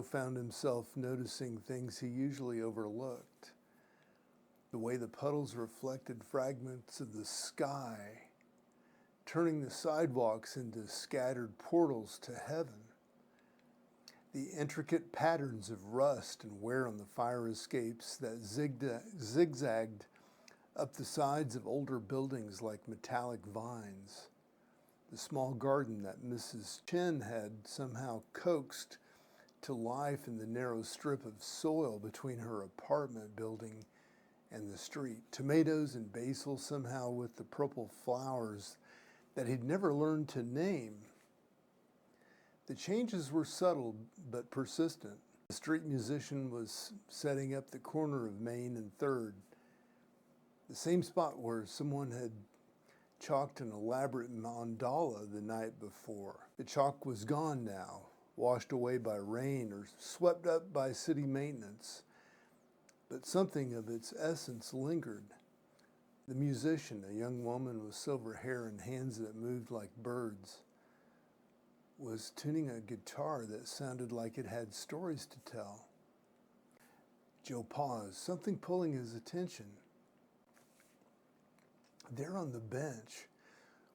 Joe found himself noticing things he usually overlooked. The way the puddles reflected fragments of the sky, turning the sidewalks into scattered portals to heaven. The intricate patterns of rust and wear on the fire escapes that zigzagged up the sides of older buildings like metallic vines. The small garden that Mrs. Chen had somehow coaxed to life in the narrow strip of soil between her apartment building and the street. Tomatoes and basil somehow with the purple flowers that he'd never learned to name. The changes were subtle but persistent. The street musician was setting up the corner of Main and 3rd, the same spot where someone had chalked an elaborate mandala the night before. The chalk was gone now, washed away by rain or swept up by city maintenance, but something of its essence lingered. The musician, a young woman with silver hair and hands that moved like birds, was tuning a guitar that sounded like it had stories to tell. Joe paused, something pulling his attention. There on the bench,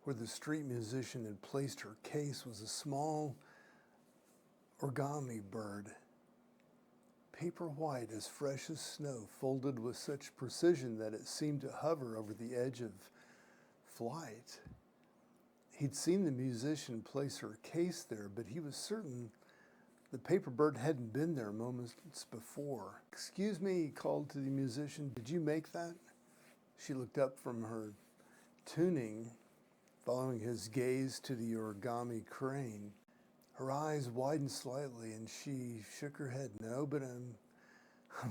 where the street musician had placed her case, was a small origami bird, paper white, as fresh as snow, folded with such precision that it seemed to hover over the edge of flight. He'd seen the musician place her case there, but he was certain the paper bird hadn't been there moments before. "Excuse me," he called to the musician, "did you make that?" She looked up from her tuning, following his gaze to the origami crane. Her eyes widened slightly and she shook her head. "No, but I'm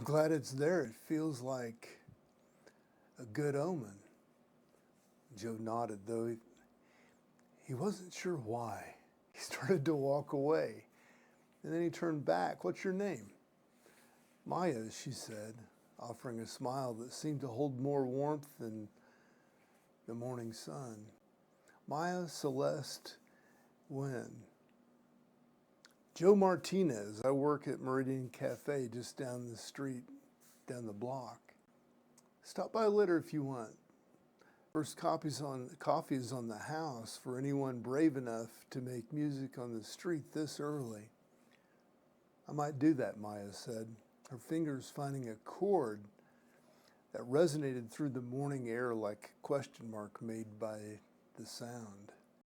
glad it's there. It feels like a good omen." Joe nodded, though he wasn't sure why. He started to walk away, and then he turned back. "What's your name?" "Maya," she said, offering a smile that seemed to hold more warmth than the morning sun. "Maya Celeste Nguyen." "Joe Martinez. I work at Meridian Cafe just down the street, down the block. Stop by later if you want. First coffee is on the house for anyone brave enough to make music on the street this early." "I might do that," Maya said, her fingers finding a chord that resonated through the morning air like a question mark made by the sound.